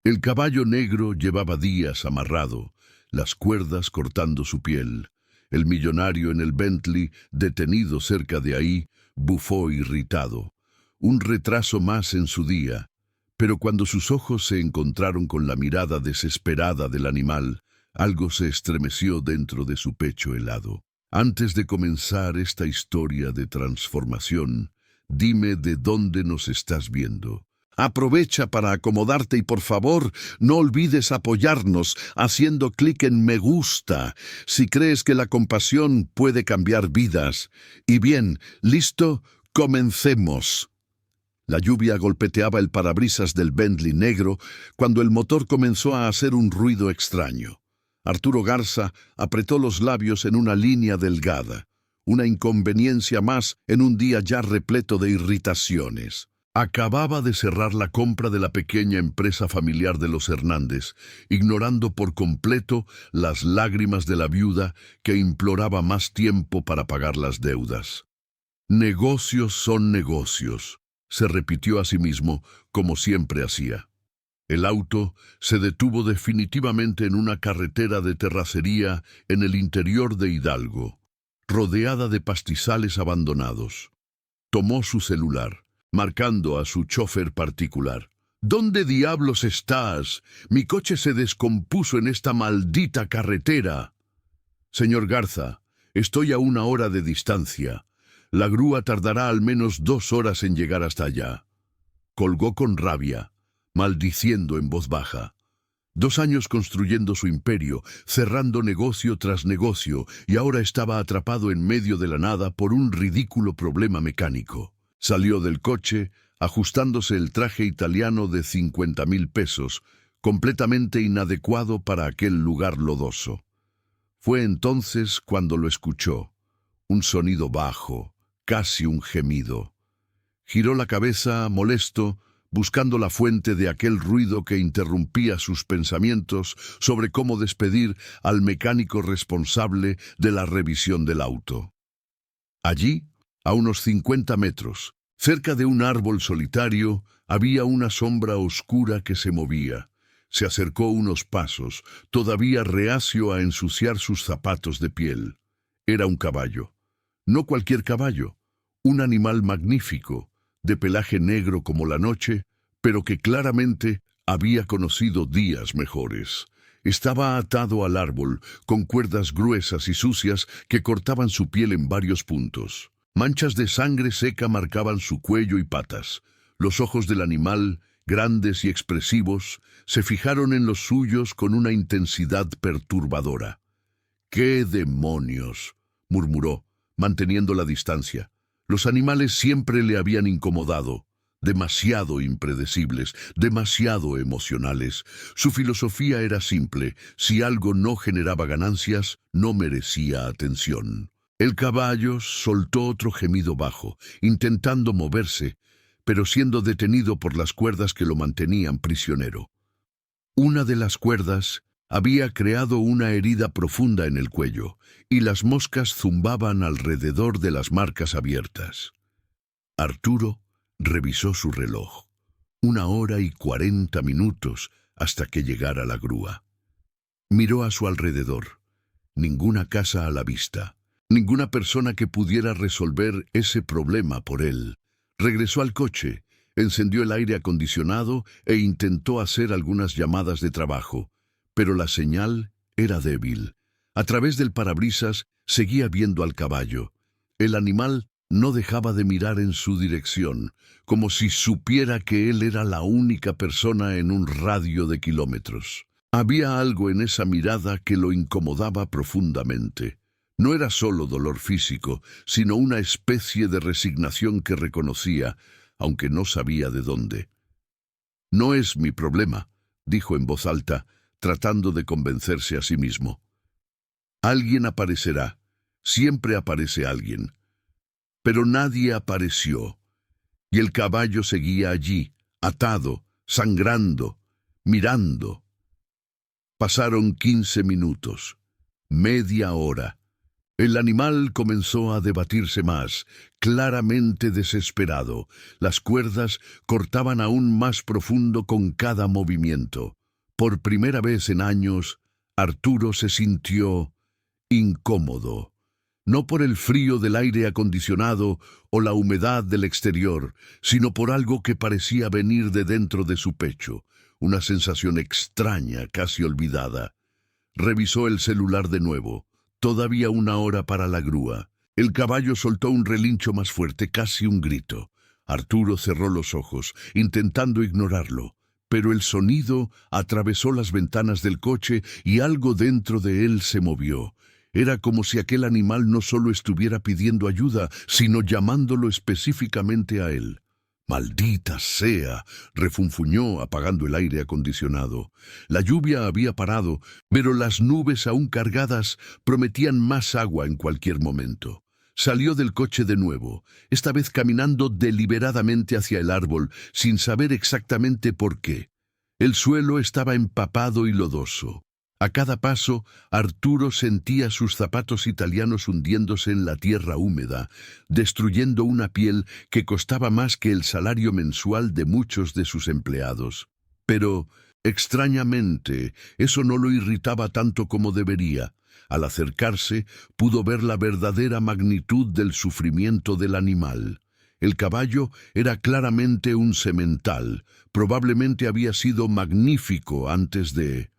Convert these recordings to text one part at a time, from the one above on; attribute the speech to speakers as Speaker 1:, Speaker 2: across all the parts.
Speaker 1: El caballo negro llevaba días amarrado, las cuerdas cortando su piel. El millonario en el Bentley, detenido cerca de ahí, bufó irritado. Un retraso más en su día. Pero cuando sus ojos se encontraron con la mirada desesperada del animal, algo se estremeció dentro de su pecho helado. Antes de comenzar esta historia de transformación, dime de dónde nos estás viendo. Aprovecha para acomodarte y por favor, no olvides apoyarnos haciendo clic en me gusta si crees que la compasión puede cambiar vidas. Y bien, ¿listo? Comencemos. La lluvia golpeteaba el parabrisas del Bentley negro cuando el motor comenzó a hacer un ruido extraño. Arturo Garza apretó los labios en una línea delgada, una inconveniencia más en un día ya repleto de irritaciones. Acababa de cerrar la compra de la pequeña empresa familiar de los Hernández, ignorando por completo las lágrimas de la viuda que imploraba más tiempo para pagar las deudas. Negocios son negocios, se repitió a sí mismo, como siempre hacía. El auto se detuvo definitivamente en una carretera de terracería en el interior de Hidalgo, rodeada de pastizales abandonados. Tomó su celular, marcando a su chofer particular. ¿Dónde diablos estás? Mi coche se descompuso en esta maldita carretera. Señor Garza, estoy a 1 hora de distancia. La grúa tardará al menos 2 horas en llegar hasta allá. Colgó con rabia, maldiciendo en voz baja. 2 años construyendo su imperio, cerrando negocio tras negocio, y ahora estaba atrapado en medio de la nada por un ridículo problema mecánico. Salió del coche, ajustándose el traje italiano de 50,000 pesos, completamente inadecuado para aquel lugar lodoso. Fue entonces cuando lo escuchó. Un sonido bajo, casi un gemido. Giró la cabeza, molesto, buscando la fuente de aquel ruido que interrumpía sus pensamientos sobre cómo despedir al mecánico responsable de la revisión del auto. Allí, a unos 50 metros, cerca de un árbol solitario, había una sombra oscura que se movía. Se acercó unos pasos, todavía reacio a ensuciar sus zapatos de piel. Era un caballo. No cualquier caballo, un animal magnífico, de pelaje negro como la noche, pero que claramente había conocido días mejores. Estaba atado al árbol, con cuerdas gruesas y sucias que cortaban su piel en varios puntos. Manchas de sangre seca marcaban su cuello y patas. Los ojos del animal, grandes y expresivos, se fijaron en los suyos con una intensidad perturbadora. «¡Qué demonios!», murmuró, manteniendo la distancia. Los animales siempre le habían incomodado, demasiado impredecibles, demasiado emocionales. Su filosofía era simple: si algo no generaba ganancias, no merecía atención. El caballo soltó otro gemido bajo, intentando moverse, pero siendo detenido por las cuerdas que lo mantenían prisionero. Una de las cuerdas había creado una herida profunda en el cuello, y las moscas zumbaban alrededor de las marcas abiertas. Arturo revisó su reloj. 1 hora y 40 minutos hasta que llegara la grúa. Miró a su alrededor. Ninguna casa a la vista. Ninguna persona que pudiera resolver ese problema por él. Regresó al coche, encendió el aire acondicionado e intentó hacer algunas llamadas de trabajo. Pero la señal era débil. A través del parabrisas seguía viendo al caballo. El animal no dejaba de mirar en su dirección, como si supiera que él era la única persona en un radio de kilómetros. Había algo en esa mirada que lo incomodaba profundamente. No era solo dolor físico, sino una especie de resignación que reconocía, aunque no sabía de dónde. «No es mi problema», dijo en voz alta, tratando de convencerse a sí mismo. «Alguien aparecerá. Siempre aparece alguien». Pero nadie apareció, y el caballo seguía allí, atado, sangrando, mirando. Pasaron 15 minutos, media hora. El animal comenzó a debatirse más, claramente desesperado. Las cuerdas cortaban aún más profundo con cada movimiento. Por primera vez en años, Arturo se sintió incómodo. No por el frío del aire acondicionado o la humedad del exterior, sino por algo que parecía venir de dentro de su pecho, una sensación extraña, casi olvidada. Revisó el celular de nuevo. Todavía 1 hora para la grúa. El caballo soltó un relincho más fuerte, casi un grito. Arturo cerró los ojos, intentando ignorarlo, pero el sonido atravesó las ventanas del coche y algo dentro de él se movió. Era como si aquel animal no solo estuviera pidiendo ayuda, sino llamándolo específicamente a él. «Maldita sea», refunfuñó apagando el aire acondicionado. La lluvia había parado, pero las nubes aún cargadas prometían más agua en cualquier momento. Salió del coche de nuevo, esta vez caminando deliberadamente hacia el árbol, sin saber exactamente por qué. El suelo estaba empapado y lodoso. A cada paso, Arturo sentía sus zapatos italianos hundiéndose en la tierra húmeda, destruyendo una piel que costaba más que el salario mensual de muchos de sus empleados. Pero, extrañamente, eso no lo irritaba tanto como debería. Al acercarse, pudo ver la verdadera magnitud del sufrimiento del animal. El caballo era claramente un semental. Probablemente había sido magnífico antes de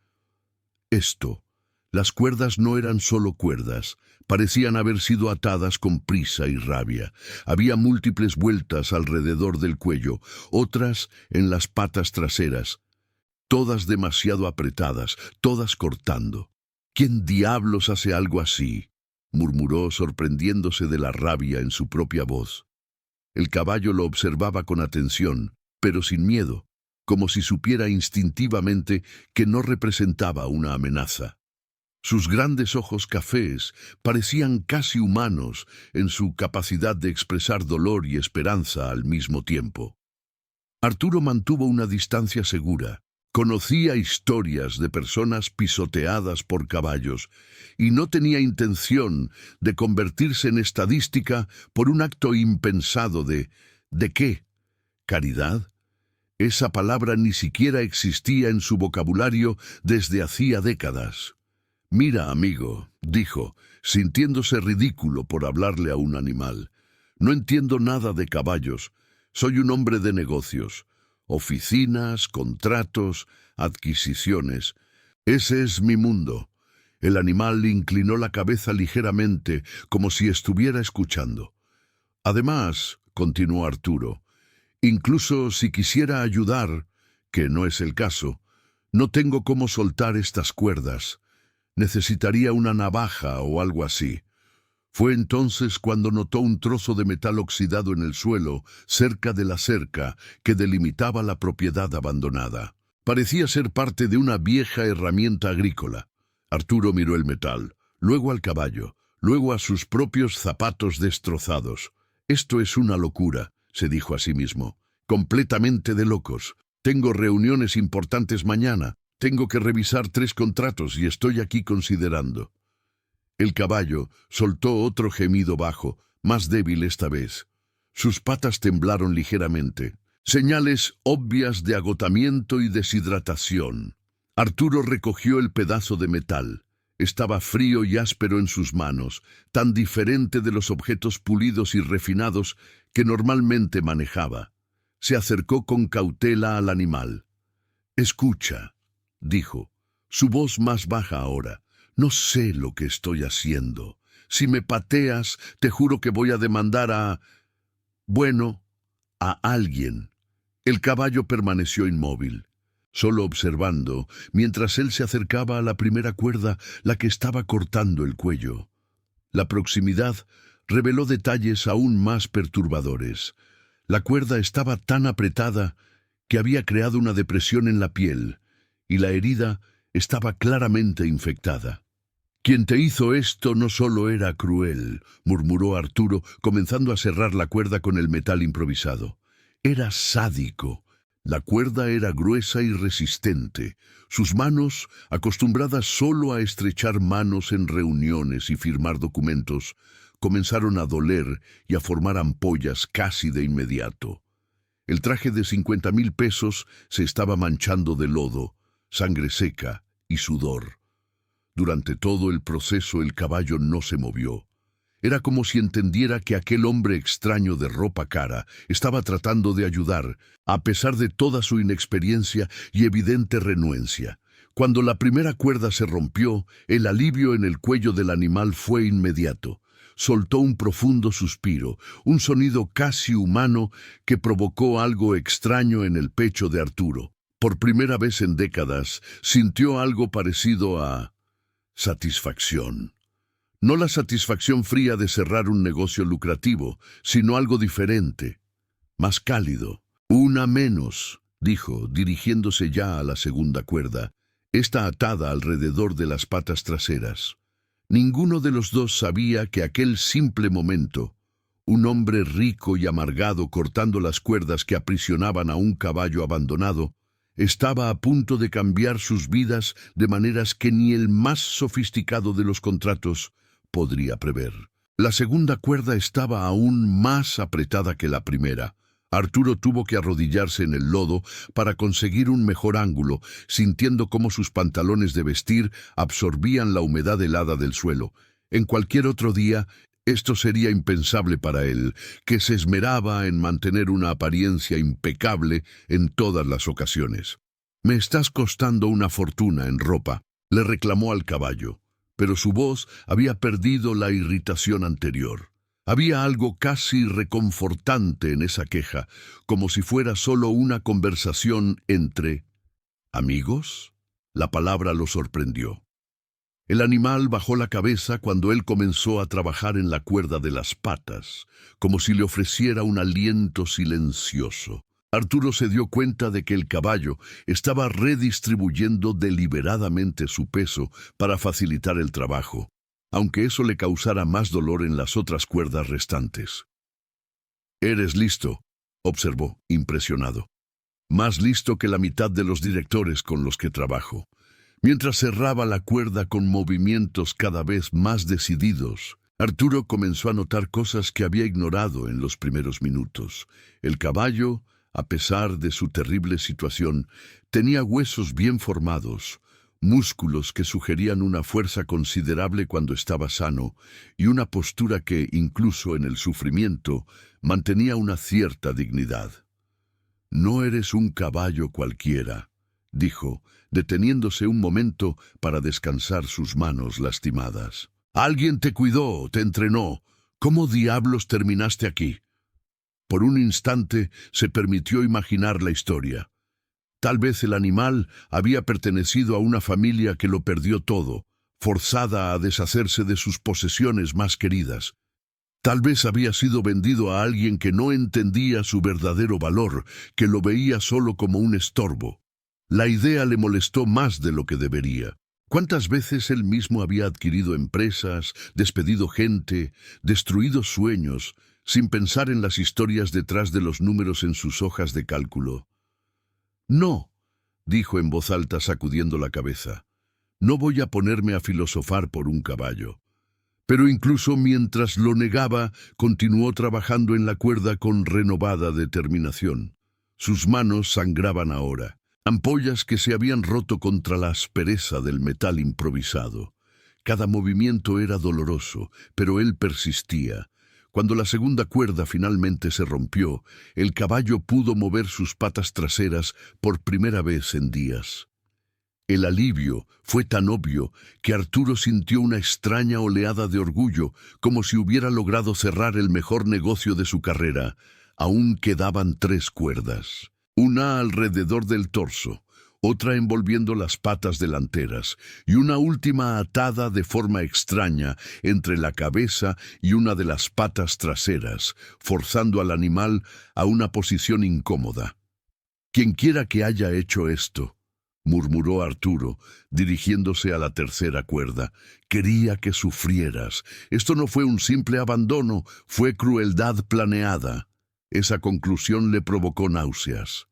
Speaker 1: esto. Las cuerdas no eran solo cuerdas, parecían haber sido atadas con prisa y rabia. Había múltiples vueltas alrededor del cuello, otras en las patas traseras, todas demasiado apretadas, todas cortando. «¿Quién diablos hace algo así?», murmuró, sorprendiéndose de la rabia en su propia voz. El caballo lo observaba con atención, pero sin miedo, como si supiera instintivamente que no representaba una amenaza. Sus grandes ojos cafés parecían casi humanos en su capacidad de expresar dolor y esperanza al mismo tiempo. Arturo mantuvo una distancia segura. Conocía historias de personas pisoteadas por caballos y no tenía intención de convertirse en estadística por un acto impensado ¿de qué? ¿Caridad? Esa palabra ni siquiera existía en su vocabulario desde hacía décadas. «Mira, amigo», dijo, sintiéndose ridículo por hablarle a un animal. «No entiendo nada de caballos. Soy un hombre de negocios. Oficinas, contratos, adquisiciones. Ese es mi mundo». El animal inclinó la cabeza ligeramente, como si estuviera escuchando. «Además», continuó Arturo, «incluso si quisiera ayudar, que no es el caso, no tengo cómo soltar estas cuerdas. Necesitaría una navaja o algo así». Fue entonces cuando notó un trozo de metal oxidado en el suelo, cerca de la cerca que delimitaba la propiedad abandonada. Parecía ser parte de una vieja herramienta agrícola. Arturo miró el metal, luego al caballo, luego a sus propios zapatos destrozados. «Esto es una locura», se dijo a sí mismo. «Completamente de locos. Tengo reuniones importantes mañana. Tengo que revisar 3 contratos y estoy aquí considerando». El caballo soltó otro gemido bajo, más débil esta vez. Sus patas temblaron ligeramente, señales obvias de agotamiento y deshidratación. Arturo recogió el pedazo de metal. Estaba frío y áspero en sus manos, tan diferente de los objetos pulidos y refinados que normalmente manejaba. Se acercó con cautela al animal. «Escucha», dijo, su voz más baja ahora. «No sé lo que estoy haciendo. Si me pateas, te juro que voy a demandar a alguien». El caballo permaneció inmóvil, solo observando, mientras él se acercaba a la primera cuerda, la que estaba cortando el cuello. La proximidad reveló detalles aún más perturbadores. La cuerda estaba tan apretada que había creado una depresión en la piel, y la herida estaba claramente infectada. «Quien te hizo esto no solo era cruel», murmuró Arturo, comenzando a cerrar la cuerda con el metal improvisado. «Era sádico. La cuerda era gruesa y resistente. Sus manos, acostumbradas solo a estrechar manos en reuniones y firmar documentos, comenzaron a doler y a formar ampollas casi de inmediato. El traje de 50,000 pesos se estaba manchando de lodo, sangre seca y sudor. Durante todo el proceso el caballo no se movió. Era como si entendiera que aquel hombre extraño de ropa cara estaba tratando de ayudar, a pesar de toda su inexperiencia y evidente renuencia. Cuando la primera cuerda se rompió, el alivio en el cuello del animal fue inmediato. Soltó un profundo suspiro, un sonido casi humano que provocó algo extraño en el pecho de Arturo. Por primera vez en décadas, sintió algo parecido a satisfacción. No la satisfacción fría de cerrar un negocio lucrativo, sino algo diferente, más cálido. Una menos, dijo, dirigiéndose ya a la segunda cuerda, esta atada alrededor de las patas traseras. Ninguno de los dos sabía que aquel simple momento, un hombre rico y amargado cortando las cuerdas que aprisionaban a un caballo abandonado, estaba a punto de cambiar sus vidas de maneras que ni el más sofisticado de los contratos podría prever. La segunda cuerda estaba aún más apretada que la primera. Arturo tuvo que arrodillarse en el lodo para conseguir un mejor ángulo, sintiendo cómo sus pantalones de vestir absorbían la humedad helada del suelo. En cualquier otro día, esto sería impensable para él, que se esmeraba en mantener una apariencia impecable en todas las ocasiones. «Me estás costando una fortuna en ropa», le reclamó al caballo, pero su voz había perdido la irritación anterior. Había algo casi reconfortante en esa queja, como si fuera solo una conversación entre ¿amigos? La palabra lo sorprendió. El animal bajó la cabeza cuando él comenzó a trabajar en la cuerda de las patas, como si le ofreciera un aliento silencioso. Arturo se dio cuenta de que el caballo estaba redistribuyendo deliberadamente su peso para facilitar el trabajo, aunque eso le causara más dolor en las otras cuerdas restantes. «Eres listo», observó, impresionado. «Más listo que la mitad de los directores con los que trabajo». Mientras cerraba la cuerda con movimientos cada vez más decididos, Arturo comenzó a notar cosas que había ignorado en los primeros minutos. El caballo, a pesar de su terrible situación, tenía huesos bien formados, músculos que sugerían una fuerza considerable cuando estaba sano, y una postura que, incluso en el sufrimiento, mantenía una cierta dignidad. «No eres un caballo cualquiera», dijo, deteniéndose un momento para descansar sus manos lastimadas. «Alguien te cuidó, te entrenó. ¿Cómo diablos terminaste aquí?» Por un instante se permitió imaginar la historia. Tal vez el animal había pertenecido a una familia que lo perdió todo, forzada a deshacerse de sus posesiones más queridas. Tal vez había sido vendido a alguien que no entendía su verdadero valor, que lo veía solo como un estorbo. La idea le molestó más de lo que debería. ¿Cuántas veces él mismo había adquirido empresas, despedido gente, destruido sueños, sin pensar en las historias detrás de los números en sus hojas de cálculo? «No», dijo en voz alta sacudiendo la cabeza, «no voy a ponerme a filosofar por un caballo». Pero incluso mientras lo negaba, continuó trabajando en la cuerda con renovada determinación. Sus manos sangraban ahora. Ampollas que se habían roto contra la aspereza del metal improvisado. Cada movimiento era doloroso, pero él persistía. Cuando la segunda cuerda finalmente se rompió, el caballo pudo mover sus patas traseras por primera vez en días. El alivio fue tan obvio que Arturo sintió una extraña oleada de orgullo, como si hubiera logrado cerrar el mejor negocio de su carrera. Aún quedaban 3 cuerdas. Una alrededor del torso, otra envolviendo las patas delanteras y una última atada de forma extraña entre la cabeza y una de las patas traseras, forzando al animal a una posición incómoda. «Quienquiera que haya hecho esto», murmuró Arturo, dirigiéndose a la tercera cuerda, «quería que sufrieras. Esto no fue un simple abandono, fue crueldad planeada». Esa conclusión le provocó náuseas.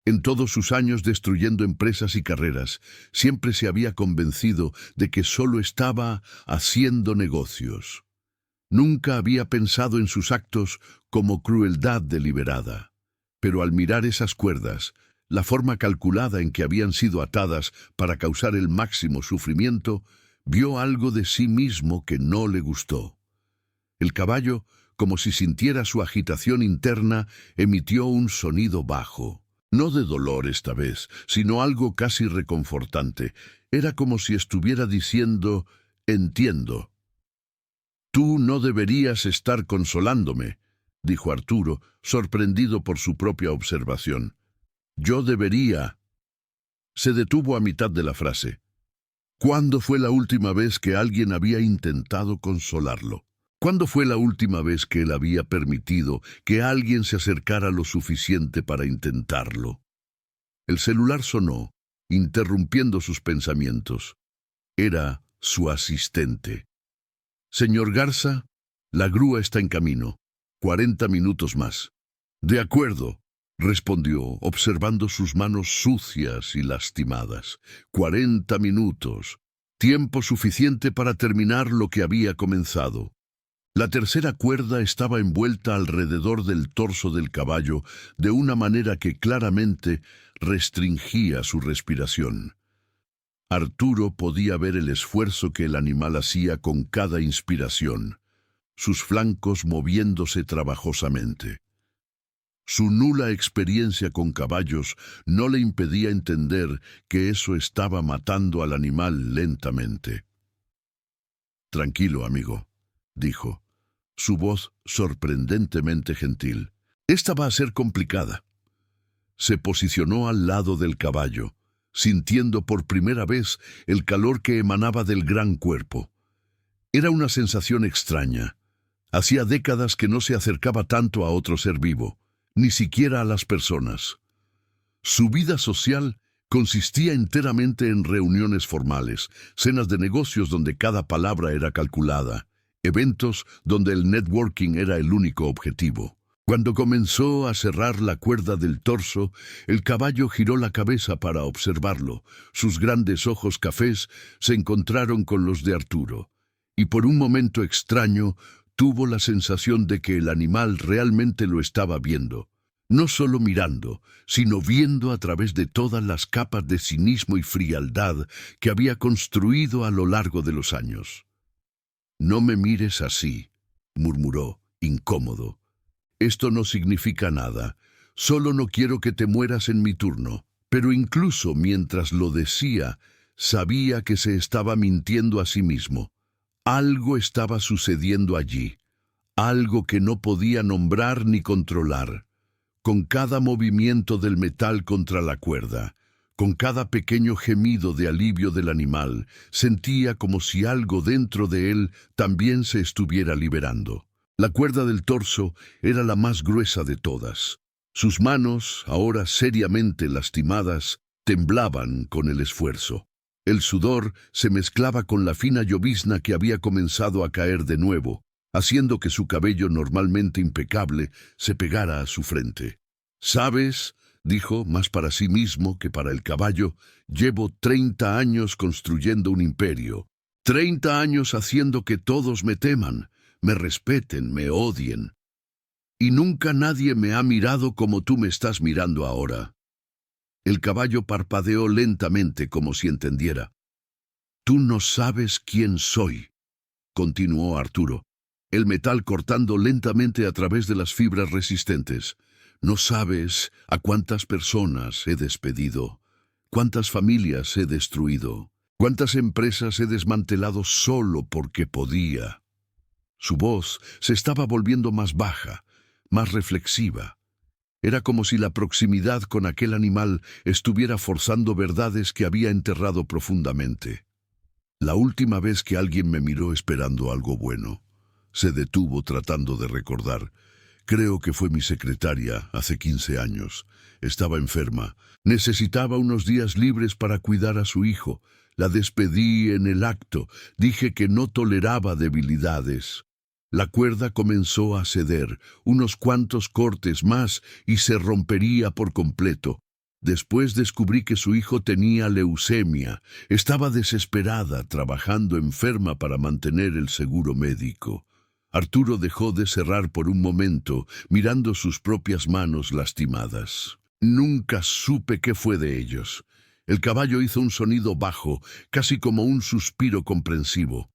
Speaker 1: En todos sus años destruyendo empresas y carreras, siempre se había convencido de que solo estaba haciendo negocios. Nunca había pensado en sus actos como crueldad deliberada. Pero al mirar esas cuerdas, la forma calculada en que habían sido atadas para causar el máximo sufrimiento, vio algo de sí mismo que no le gustó. El caballo, como si sintiera su agitación interna, emitió un sonido bajo. No de dolor esta vez, sino algo casi reconfortante. Era como si estuviera diciendo: «Entiendo». «Tú no deberías estar consolándome», dijo Arturo, sorprendido por su propia observación. «Yo debería». Se detuvo a mitad de la frase. ¿Cuándo fue la última vez que alguien había intentado consolarlo? ¿Cuándo fue la última vez que él había permitido que alguien se acercara lo suficiente para intentarlo? El celular sonó, interrumpiendo sus pensamientos. Era su asistente. «Señor Garza, la grúa está en camino. 40 minutos más». «De acuerdo», respondió, observando sus manos sucias y lastimadas. 40 minutos. Tiempo suficiente para terminar lo que había comenzado. La tercera cuerda estaba envuelta alrededor del torso del caballo de una manera que claramente restringía su respiración. Arturo podía ver el esfuerzo que el animal hacía con cada inspiración, sus flancos moviéndose trabajosamente. Su nula experiencia con caballos no le impedía entender que eso estaba matando al animal lentamente. «Tranquilo, amigo», dijo, su voz sorprendentemente gentil. «Esta va a ser complicada». Se posicionó al lado del caballo, sintiendo por primera vez el calor que emanaba del gran cuerpo. Era una sensación extraña. Hacía décadas que no se acercaba tanto a otro ser vivo, ni siquiera a las personas. Su vida social consistía enteramente en reuniones formales, cenas de negocios donde cada palabra era calculada, eventos donde el networking era el único objetivo. Cuando comenzó a cerrar la cuerda del torso, el caballo giró la cabeza para observarlo. Sus grandes ojos cafés se encontraron con los de Arturo, y por un momento extraño tuvo la sensación de que el animal realmente lo estaba viendo. No solo mirando, sino viendo a través de todas las capas de cinismo y frialdad que había construido a lo largo de los años. «No me mires así», murmuró, incómodo. «Esto no significa nada. Solo no quiero que te mueras en mi turno». Pero incluso mientras lo decía, sabía que se estaba mintiendo a sí mismo. Algo estaba sucediendo allí, algo que no podía nombrar ni controlar. Con cada movimiento del metal contra la cuerda, con cada pequeño gemido de alivio del animal, sentía como si algo dentro de él también se estuviera liberando. La cuerda del torso era la más gruesa de todas. Sus manos, ahora seriamente lastimadas, temblaban con el esfuerzo. El sudor se mezclaba con la fina llovizna que había comenzado a caer de nuevo, haciendo que su cabello normalmente impecable se pegara a su frente. «¿Sabes?», dijo, más para sí mismo que para el caballo, «llevo 30 años construyendo un imperio. 30 años haciendo que todos me teman, me respeten, me odien. Y nunca nadie me ha mirado como tú me estás mirando ahora». El caballo parpadeó lentamente como si entendiera. «Tú no sabes quién soy», continuó Arturo, el metal cortando lentamente a través de las fibras resistentes. «No sabes a cuántas personas he despedido, cuántas familias he destruido, cuántas empresas he desmantelado solo porque podía». Su voz se estaba volviendo más baja, más reflexiva. Era como si la proximidad con aquel animal estuviera forzando verdades que había enterrado profundamente. «La última vez que alguien me miró esperando algo bueno», se detuvo tratando de recordar. «Creo que fue mi secretaria hace 15 años. Estaba enferma. Necesitaba unos días libres para cuidar a su hijo. La despedí en el acto. Dije que no toleraba debilidades». La cuerda comenzó a ceder, unos cuantos cortes más y se rompería por completo. Después descubrí que su hijo tenía leucemia. Estaba desesperada, trabajando enferma para mantener el seguro médico. Arturo dejó de cerrar por un momento, mirando sus propias manos lastimadas. Nunca supe qué fue de ellos. El caballo hizo un sonido bajo, casi como un suspiro comprensivo.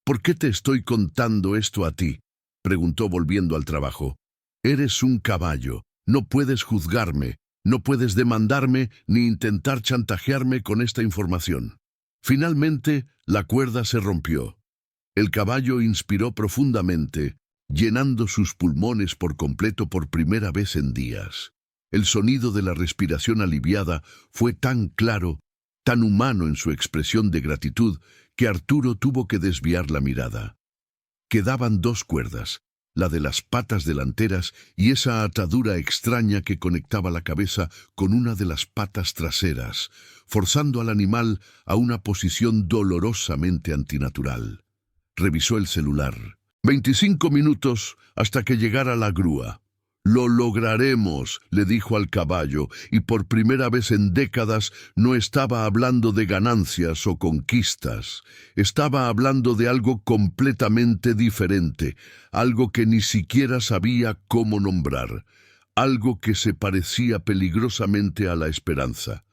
Speaker 1: «¿Por qué te estoy contando esto a ti?», preguntó volviendo al trabajo. «Eres un caballo. No puedes juzgarme. No puedes demandarme ni intentar chantajearme con esta información». Finalmente, la cuerda se rompió. El caballo inspiró profundamente, llenando sus pulmones por completo por primera vez en días. El sonido de la respiración aliviada fue tan claro, tan humano en su expresión de gratitud, que Arturo tuvo que desviar la mirada. Quedaban dos cuerdas, la de las patas delanteras y esa atadura extraña que conectaba la cabeza con una de las patas traseras, forzando al animal a una posición dolorosamente antinatural. Revisó el celular. 25 minutos hasta que llegara la grúa. «Lo lograremos», le dijo al caballo, y por primera vez en décadas no estaba hablando de ganancias o conquistas. Estaba hablando de algo completamente diferente, algo que ni siquiera sabía cómo nombrar, algo que se parecía peligrosamente a la esperanza.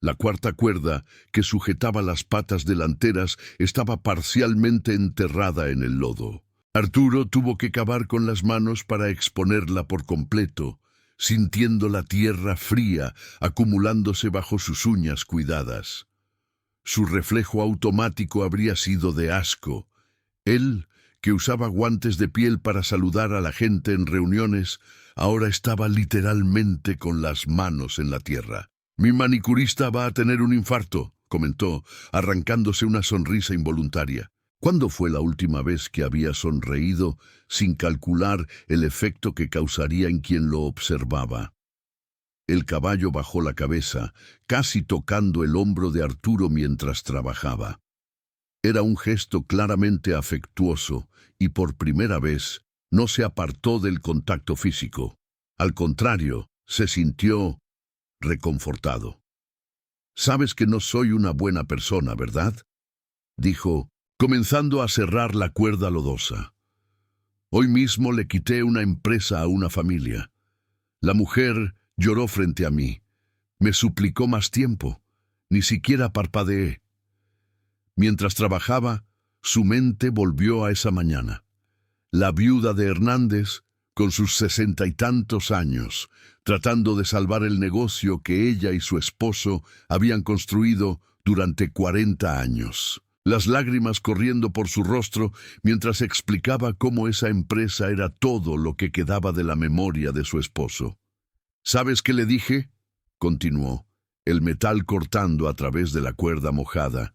Speaker 1: La cuarta cuerda, que sujetaba las patas delanteras, estaba parcialmente enterrada en el lodo. Arturo tuvo que cavar con las manos para exponerla por completo, sintiendo la tierra fría acumulándose bajo sus uñas cuidadas. Su reflejo automático habría sido de asco. Él, que usaba guantes de piel para saludar a la gente en reuniones, ahora estaba literalmente con las manos en la tierra. «Mi manicurista va a tener un infarto», comentó, arrancándose una sonrisa involuntaria. ¿Cuándo fue la última vez que había sonreído sin calcular el efecto que causaría en quien lo observaba? El caballo bajó la cabeza, casi tocando el hombro de Arturo mientras trabajaba. Era un gesto claramente afectuoso y por primera vez no se apartó del contacto físico. Al contrario, se sintió reconfortado. «Sabes que no soy una buena persona, ¿verdad?», dijo, comenzando a cerrar la cuerda lodosa. «Hoy mismo le quité una empresa a una familia. La mujer lloró frente a mí. Me suplicó más tiempo. Ni siquiera parpadeé. Mientras trabajaba, su mente volvió a esa mañana. La viuda de Hernández, con sus 60 y tantos años, tratando de salvar el negocio que ella y su esposo habían construido durante 40 años. Las lágrimas corriendo por su rostro mientras explicaba cómo esa empresa era todo lo que quedaba de la memoria de su esposo. «¿Sabes qué le dije?», continuó, el metal cortando a través de la cuerda mojada.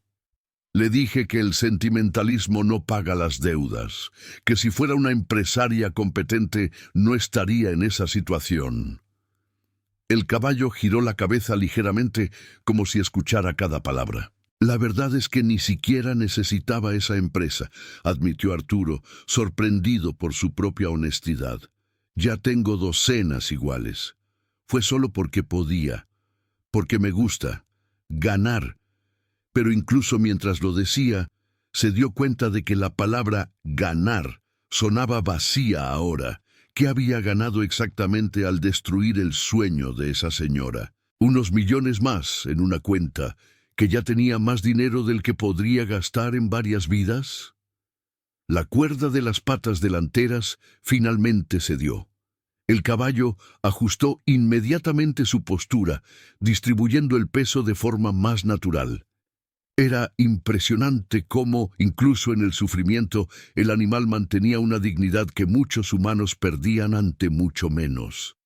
Speaker 1: «Le dije que el sentimentalismo no paga las deudas, que si fuera una empresaria competente no estaría en esa situación». El caballo giró la cabeza ligeramente como si escuchara cada palabra. «La verdad es que ni siquiera necesitaba esa empresa», admitió Arturo, sorprendido por su propia honestidad. «Ya tengo docenas iguales. Fue solo porque podía, porque me gusta, ganar». Pero incluso mientras lo decía, se dio cuenta de que la palabra ganar sonaba vacía ahora. ¿Qué había ganado exactamente al destruir el sueño de esa señora? Unos millones más en una cuenta, que ya tenía más dinero del que podría gastar en varias vidas. La cuerda de las patas delanteras finalmente cedió. El caballo ajustó inmediatamente su postura, distribuyendo el peso de forma más natural. Era impresionante cómo, incluso en el sufrimiento, el animal mantenía una dignidad que muchos humanos perdían ante mucho menos.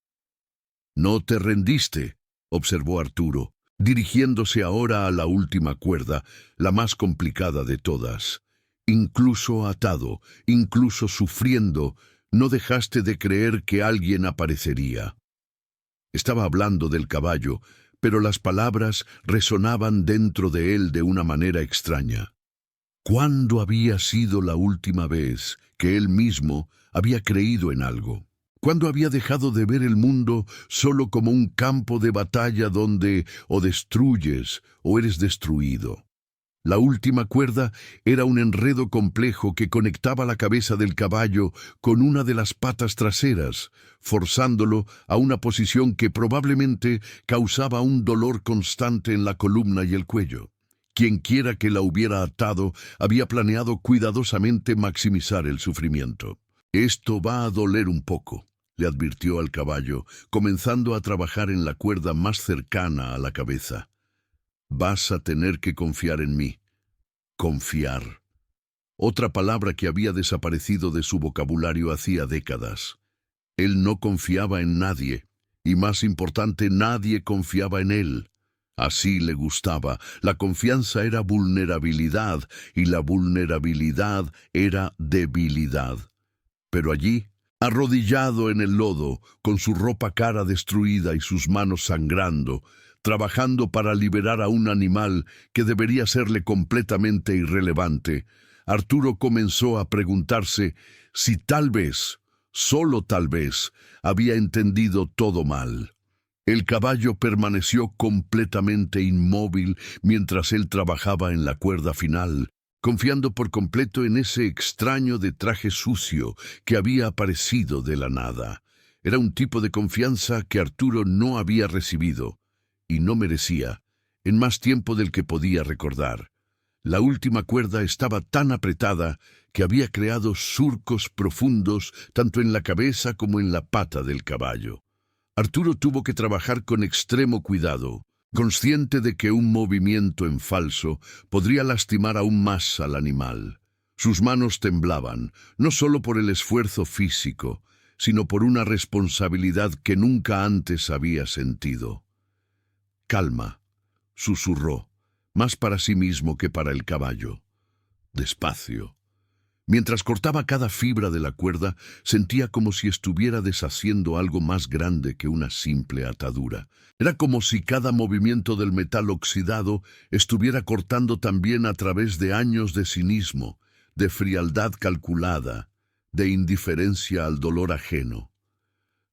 Speaker 1: «No te rendiste», observó Arturo, dirigiéndose ahora a la última cuerda, la más complicada de todas. «Incluso atado, incluso sufriendo, no dejaste de creer que alguien aparecería». Estaba hablando del caballo, pero las palabras resonaban dentro de él de una manera extraña. ¿Cuándo había sido la última vez que él mismo había creído en algo? ¿Cuándo había dejado de ver el mundo solo como un campo de batalla donde o destruyes o eres destruido? La última cuerda era un enredo complejo que conectaba la cabeza del caballo con una de las patas traseras, forzándolo a una posición que probablemente causaba un dolor constante en la columna y el cuello. Quienquiera que la hubiera atado había planeado cuidadosamente maximizar el sufrimiento. «Esto va a doler un poco», le advirtió al caballo, comenzando a trabajar en la cuerda más cercana a la cabeza. «Vas a tener que confiar en mí». Confiar. Otra palabra que había desaparecido de su vocabulario hacía décadas. Él no confiaba en nadie, y más importante, nadie confiaba en él. Así le gustaba. La confianza era vulnerabilidad, y la vulnerabilidad era debilidad. Pero allí, arrodillado en el lodo, con su ropa cara destruida y sus manos sangrando, trabajando para liberar a un animal que debería serle completamente irrelevante, Arturo comenzó a preguntarse si tal vez, solo tal vez, había entendido todo mal. El caballo permaneció completamente inmóvil mientras él trabajaba en la cuerda final, confiando por completo en ese extraño de traje sucio que había aparecido de la nada. Era un tipo de confianza que Arturo no había recibido, y no merecía, en más tiempo del que podía recordar. La última cuerda estaba tan apretada que había creado surcos profundos tanto en la cabeza como en la pata del caballo. Arturo tuvo que trabajar con extremo cuidado, consciente de que un movimiento en falso podría lastimar aún más al animal. Sus manos temblaban, no solo por el esfuerzo físico, sino por una responsabilidad que nunca antes había sentido. «Calma», susurró, más para sí mismo que para el caballo. Despacio. Mientras cortaba cada fibra de la cuerda, sentía como si estuviera deshaciendo algo más grande que una simple atadura. Era como si cada movimiento del metal oxidado estuviera cortando también a través de años de cinismo, de frialdad calculada, de indiferencia al dolor ajeno.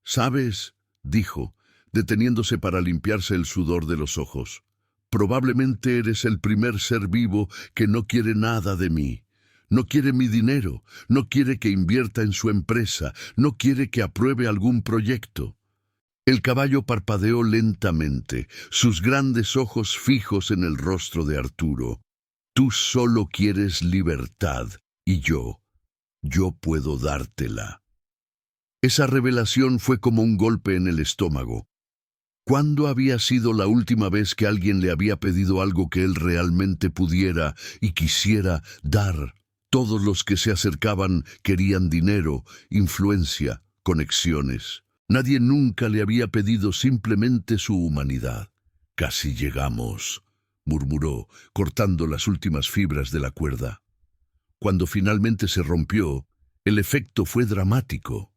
Speaker 1: «¿Sabes?», dijo, deteniéndose para limpiarse el sudor de los ojos. «Probablemente eres el primer ser vivo que no quiere nada de mí. No quiere mi dinero, no quiere que invierta en su empresa, no quiere que apruebe algún proyecto». El caballo parpadeó lentamente, sus grandes ojos fijos en el rostro de Arturo. «Tú solo quieres libertad, y yo puedo dártela». Esa revelación fue como un golpe en el estómago. ¿Cuándo había sido la última vez que alguien le había pedido algo que él realmente pudiera y quisiera dar? Todos los que se acercaban querían dinero, influencia, conexiones. Nadie nunca le había pedido simplemente su humanidad. «Casi llegamos», murmuró, cortando las últimas fibras de la cuerda. Cuando finalmente se rompió, el efecto fue dramático.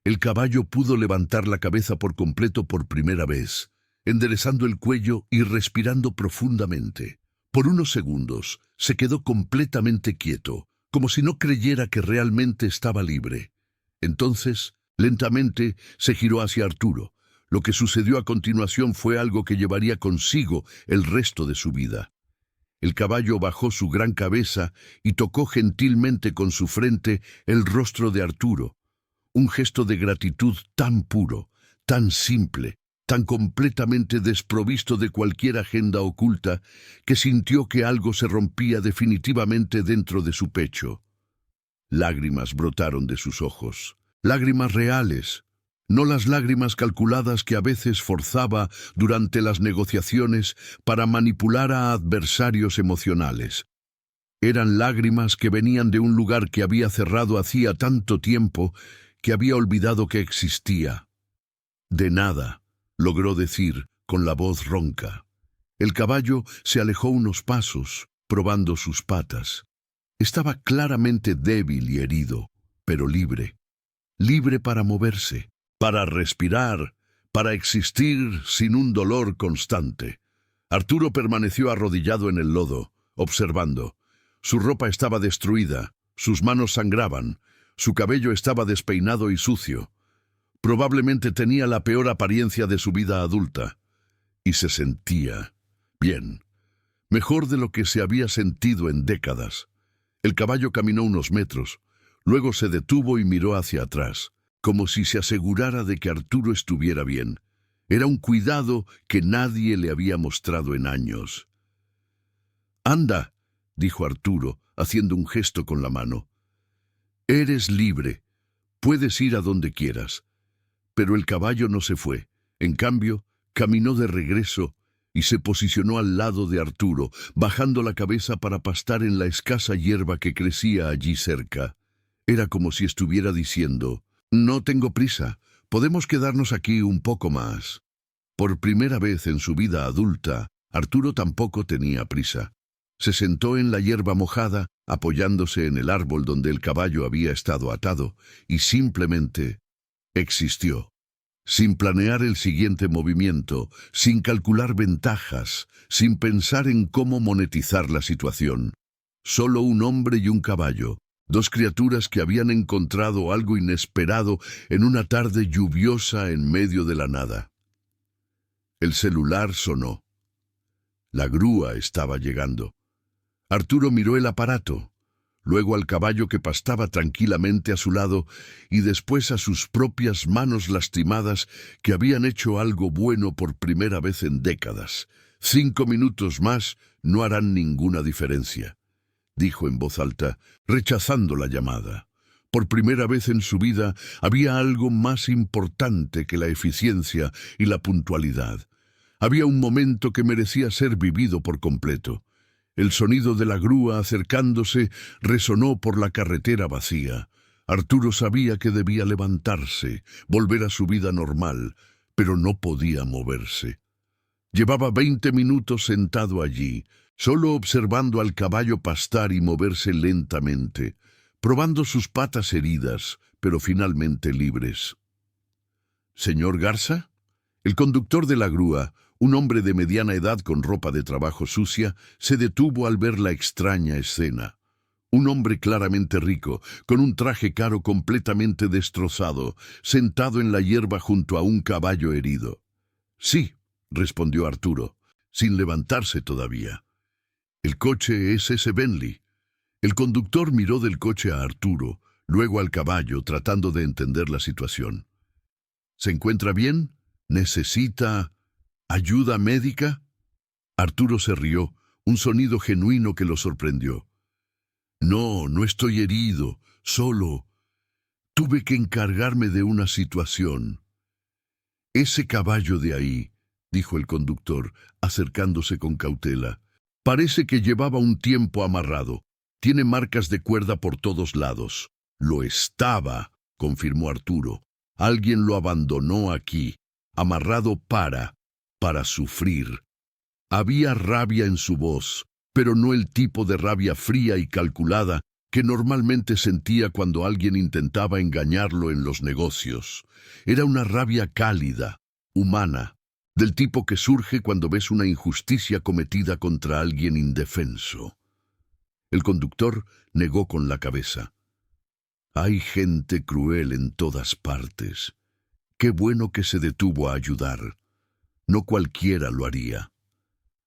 Speaker 1: El caballo pudo levantar la cabeza por completo por primera vez, enderezando el cuello y respirando profundamente. Por unos segundos se quedó completamente quieto, como si no creyera que realmente estaba libre. Entonces, lentamente, se giró hacia Arturo. Lo que sucedió a continuación fue algo que llevaría consigo el resto de su vida. El caballo bajó su gran cabeza y tocó gentilmente con su frente el rostro de Arturo. Un gesto de gratitud tan puro, tan simple, tan completamente desprovisto de cualquier agenda oculta, que sintió que algo se rompía definitivamente dentro de su pecho. Lágrimas brotaron de sus ojos, lágrimas reales, no las lágrimas calculadas que a veces forzaba durante las negociaciones para manipular a adversarios emocionales. Eran lágrimas que venían de un lugar que había cerrado hacía tanto tiempo que había olvidado que existía. «De nada», logró decir con la voz ronca. El caballo se alejó unos pasos, probando sus patas. Estaba claramente débil y herido, pero libre. Libre para moverse, para respirar, para existir sin un dolor constante. Arturo permaneció arrodillado en el lodo, observando. Su ropa estaba destruida, sus manos sangraban, su cabello estaba despeinado y sucio. Probablemente tenía la peor apariencia de su vida adulta. Y se sentía bien, mejor de lo que se había sentido en décadas. El caballo caminó unos metros, luego se detuvo y miró hacia atrás, como si se asegurara de que Arturo estuviera bien. Era un cuidado que nadie le había mostrado en años. «Anda», dijo Arturo, haciendo un gesto con la mano. «Eres libre. Puedes ir a donde quieras». Pero el caballo no se fue. En cambio, caminó de regreso y se posicionó al lado de Arturo, bajando la cabeza para pastar en la escasa hierba que crecía allí cerca. Era como si estuviera diciendo: «No tengo prisa. Podemos quedarnos aquí un poco más». Por primera vez en su vida adulta, Arturo tampoco tenía prisa. Se sentó en la hierba mojada, apoyándose en el árbol donde el caballo había estado atado, y simplemente existió. Sin planear el siguiente movimiento, sin calcular ventajas, sin pensar en cómo monetizar la situación. Solo un hombre y un caballo, dos criaturas que habían encontrado algo inesperado en una tarde lluviosa en medio de la nada. El celular sonó. La grúa estaba llegando. Arturo miró el aparato, luego al caballo que pastaba tranquilamente a su lado y después a sus propias manos lastimadas que habían hecho algo bueno por primera vez en décadas. 5 minutos más no harán ninguna diferencia, dijo en voz alta, rechazando la llamada. Por primera vez en su vida había algo más importante que la eficiencia y la puntualidad. Había un momento que merecía ser vivido por completo. El sonido de la grúa acercándose resonó por la carretera vacía. Arturo sabía que debía levantarse, volver a su vida normal, pero no podía moverse. Llevaba 20 minutos sentado allí, solo observando al caballo pastar y moverse lentamente, probando sus patas heridas, pero finalmente libres. «¿Señor Garza?» El conductor de la grúa, un hombre de mediana edad con ropa de trabajo sucia, se detuvo al ver la extraña escena. Un hombre claramente rico, con un traje caro completamente destrozado, sentado en la hierba junto a un caballo herido. «Sí», respondió Arturo, sin levantarse todavía. «El coche es ese Bentley». El conductor miró del coche a Arturo, luego al caballo, tratando de entender la situación. «¿Se encuentra bien? ¿Necesita ayuda médica?» Arturo se rió, un sonido genuino que lo sorprendió. «No, no estoy herido, solo tuve que encargarme de una situación». «Ese caballo de ahí», dijo el conductor, acercándose con cautela, «parece que llevaba un tiempo amarrado. Tiene marcas de cuerda por todos lados». «Lo estaba», confirmó Arturo. «Alguien lo abandonó aquí, amarrado para sufrir». Había rabia en su voz, pero no el tipo de rabia fría y calculada que normalmente sentía cuando alguien intentaba engañarlo en los negocios. Era una rabia cálida, humana, del tipo que surge cuando ves una injusticia cometida contra alguien indefenso. El conductor negó con la cabeza. «Hay gente cruel en todas partes. Qué bueno que se detuvo a ayudar. No cualquiera lo haría».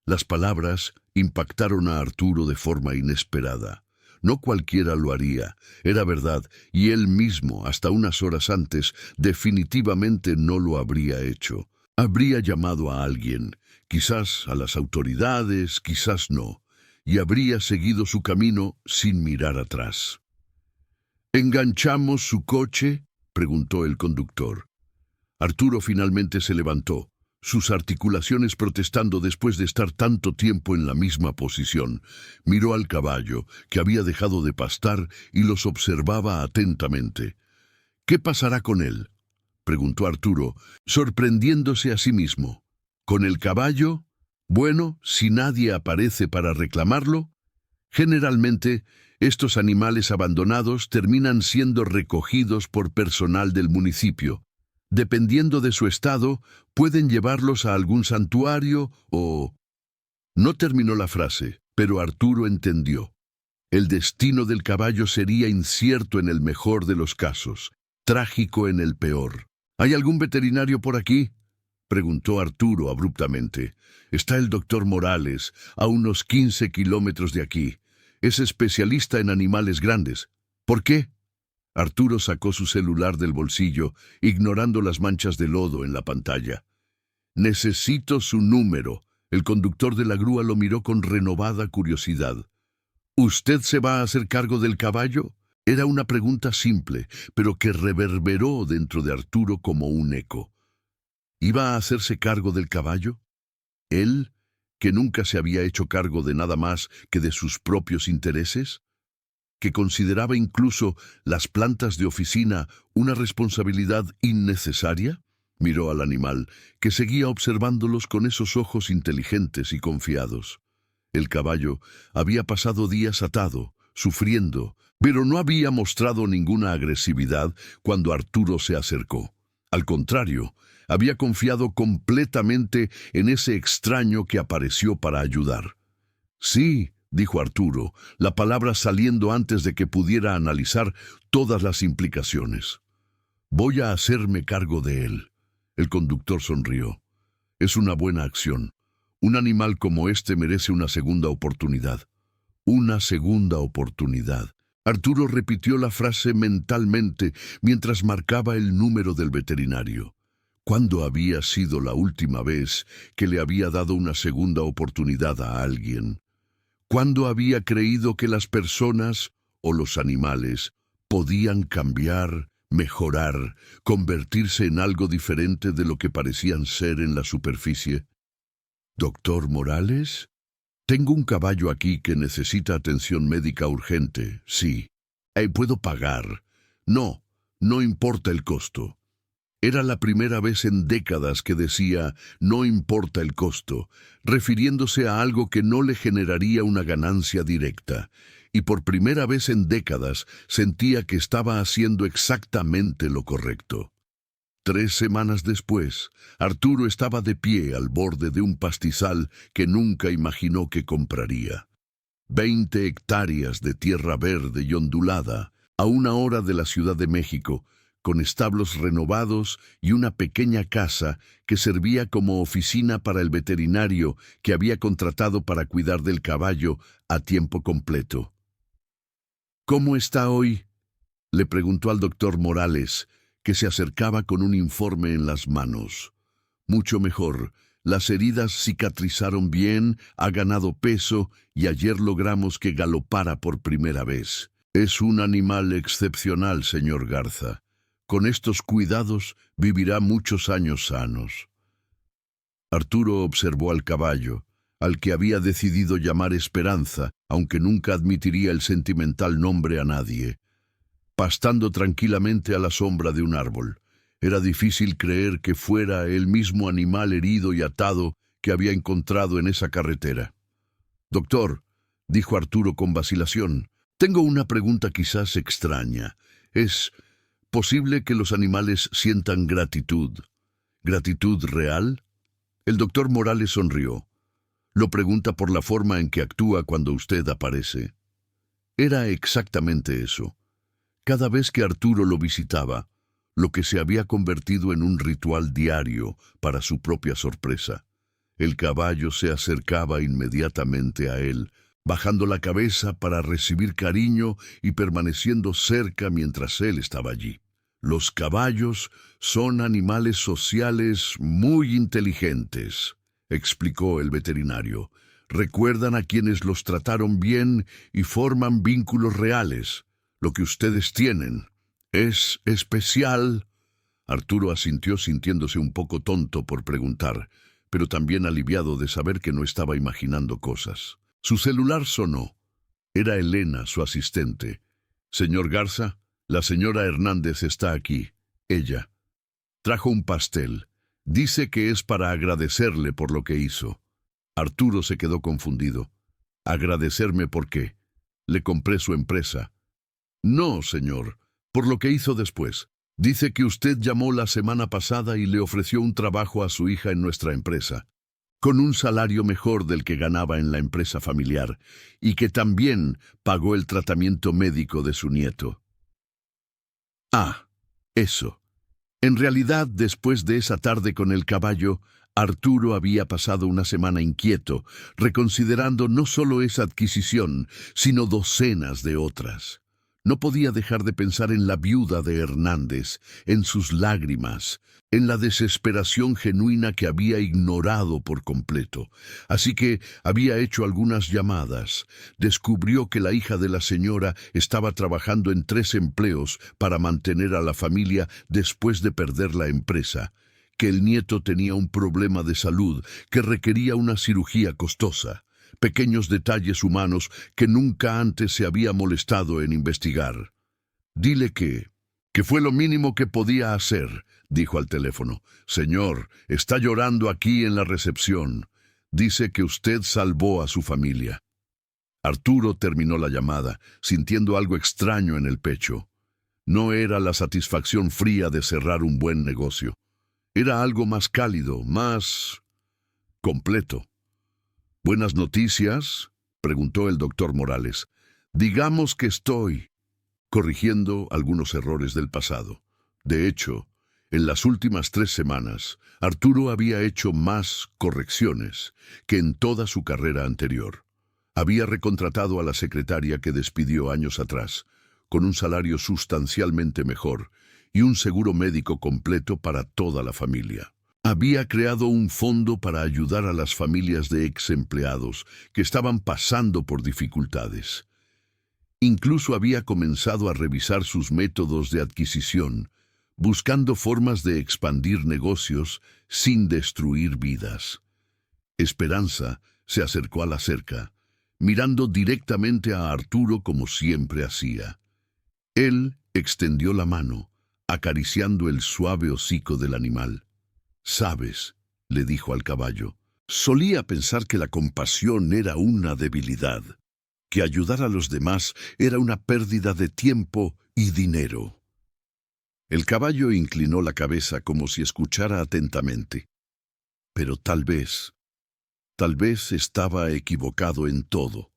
Speaker 1: Las palabras impactaron a Arturo de forma inesperada. No cualquiera lo haría, era verdad, y él mismo, hasta unas horas antes, definitivamente no lo habría hecho. Habría llamado a alguien, quizás a las autoridades, quizás no, y habría seguido su camino sin mirar atrás. «¿Enganchamos su coche?», preguntó el conductor. Arturo finalmente se levantó, sus articulaciones protestando después de estar tanto tiempo en la misma posición. Miró al caballo, que había dejado de pastar, y los observaba atentamente. «¿Qué pasará con él?», preguntó Arturo, sorprendiéndose a sí mismo. «¿Con el caballo? Bueno, si nadie aparece para reclamarlo». Generalmente, estos animales abandonados terminan siendo recogidos por personal del municipio. Dependiendo de su estado, pueden llevarlos a algún santuario o... No terminó la frase, pero Arturo entendió. El destino del caballo sería incierto en el mejor de los casos, trágico en el peor. ¿Hay algún veterinario por aquí?, preguntó Arturo abruptamente. Está el doctor Morales, a unos 15 kilómetros de aquí. Es especialista en animales grandes. ¿Por qué? Arturo sacó su celular del bolsillo, ignorando las manchas de lodo en la pantalla. Necesito su número. El conductor de la grúa lo miró con renovada curiosidad. ¿Usted se va a hacer cargo del caballo? Era una pregunta simple, pero que reverberó dentro de Arturo como un eco. ¿Iba a hacerse cargo del caballo? ¿Él, que nunca se había hecho cargo de nada más que de sus propios intereses? ¿Que consideraba incluso las plantas de oficina una responsabilidad innecesaria? Miró al animal, que seguía observándolos con esos ojos inteligentes y confiados. El caballo había pasado días atado, sufriendo, pero no había mostrado ninguna agresividad cuando Arturo se acercó. Al contrario, había confiado completamente en ese extraño que apareció para ayudar. Sí, dijo Arturo, la palabra saliendo antes de que pudiera analizar todas las implicaciones. Voy a hacerme cargo de él. El conductor sonrió. Es una buena acción. Un animal como este merece una segunda oportunidad. Una segunda oportunidad. Arturo repitió la frase mentalmente mientras marcaba el número del veterinario. ¿Cuándo había sido la última vez que le había dado una segunda oportunidad a alguien? ¿Cuándo había creído que las personas o los animales podían cambiar, mejorar, convertirse en algo diferente de lo que parecían ser en la superficie? ¿Doctor Morales? Tengo un caballo aquí que necesita atención médica urgente, sí. ¿Puedo pagar? No, no importa el costo. Era la primera vez en décadas que decía «no importa el costo», refiriéndose a algo que no le generaría una ganancia directa. Y por primera vez en décadas sentía que estaba haciendo exactamente lo correcto. 3 semanas después, Arturo estaba de pie al borde de un pastizal que nunca imaginó que compraría. 20 hectáreas de tierra verde y ondulada, a 1 hora de la Ciudad de México, con establos renovados y una pequeña casa que servía como oficina para el veterinario que había contratado para cuidar del caballo a tiempo completo. ¿Cómo está hoy?, le preguntó al doctor Morales, que se acercaba con un informe en las manos. Mucho mejor. Las heridas cicatrizaron bien, ha ganado peso y ayer logramos que galopara por primera vez. Es un animal excepcional, señor Garza. Con estos cuidados vivirá muchos años sanos. Arturo observó al caballo, al que había decidido llamar Esperanza, aunque nunca admitiría el sentimental nombre a nadie. Pastando tranquilamente a la sombra de un árbol. Era difícil creer que fuera el mismo animal herido y atado que había encontrado en esa carretera. «Doctor», dijo Arturo con vacilación, «tengo una pregunta quizás extraña. ¿Es posible que los animales sientan gratitud? ¿Gratitud real?» El doctor Morales sonrió. «Lo pregunta por la forma en que actúa cuando usted aparece». Era exactamente eso. Cada vez que Arturo lo visitaba, lo que se había convertido en un ritual diario para su propia sorpresa. El caballo se acercaba inmediatamente a él, bajando la cabeza para recibir cariño y permaneciendo cerca mientras él estaba allí. Los caballos son animales sociales muy inteligentes, explicó el veterinario. Recuerdan a quienes los trataron bien y forman vínculos reales. Lo que ustedes tienen es especial. Arturo asintió sintiéndose un poco tonto por preguntar, pero también aliviado de saber que no estaba imaginando cosas. Su celular sonó. Era Elena, su asistente. «Señor Garza, la señora Hernández está aquí. Ella. Trajo un pastel. Dice que es para agradecerle por lo que hizo». Arturo se quedó confundido. «¿Agradecerme por qué? Le compré su empresa». «No, señor, por lo que hizo después. Dice que usted llamó la semana pasada y le ofreció un trabajo a su hija en nuestra empresa, con un salario mejor del que ganaba en la empresa familiar, y que también pagó el tratamiento médico de su nieto». «Ah, eso. En realidad, después de esa tarde con el caballo, Arturo había pasado una semana inquieto, reconsiderando no solo esa adquisición, sino docenas de otras. No podía dejar de pensar en la viuda de Hernández, en sus lágrimas, en la desesperación genuina que había ignorado por completo. Así que había hecho algunas llamadas. Descubrió que la hija de la señora estaba trabajando en 3 empleos para mantener a la familia después de perder la empresa, que el nieto tenía un problema de salud que requería una cirugía costosa. Pequeños detalles humanos que nunca antes se había molestado en investigar. Dile que fue lo mínimo que podía hacer, dijo al teléfono. Señor, está llorando aquí en la recepción. Dice que usted salvó a su familia. Arturo terminó la llamada, sintiendo algo extraño en el pecho. No era la satisfacción fría de cerrar un buen negocio. Era algo más cálido, más completo. ¿Buenas noticias?, preguntó el doctor Morales. Digamos que estoy corrigiendo algunos errores del pasado. De hecho, en las últimas 3 semanas, Arturo había hecho más correcciones que en toda su carrera anterior. Había recontratado a la secretaria que despidió años atrás, con un salario sustancialmente mejor y un seguro médico completo para toda la familia. Había creado un fondo para ayudar a las familias de exempleados que estaban pasando por dificultades. Incluso había comenzado a revisar sus métodos de adquisición, buscando formas de expandir negocios sin destruir vidas. Esperanza se acercó a la cerca, mirando directamente a Arturo como siempre hacía. Él extendió la mano, acariciando el suave hocico del animal. «Sabes», le dijo al caballo, «solía pensar que la compasión era una debilidad, que ayudar a los demás era una pérdida de tiempo y dinero». El caballo inclinó la cabeza como si escuchara atentamente. Pero tal vez estaba equivocado en todo.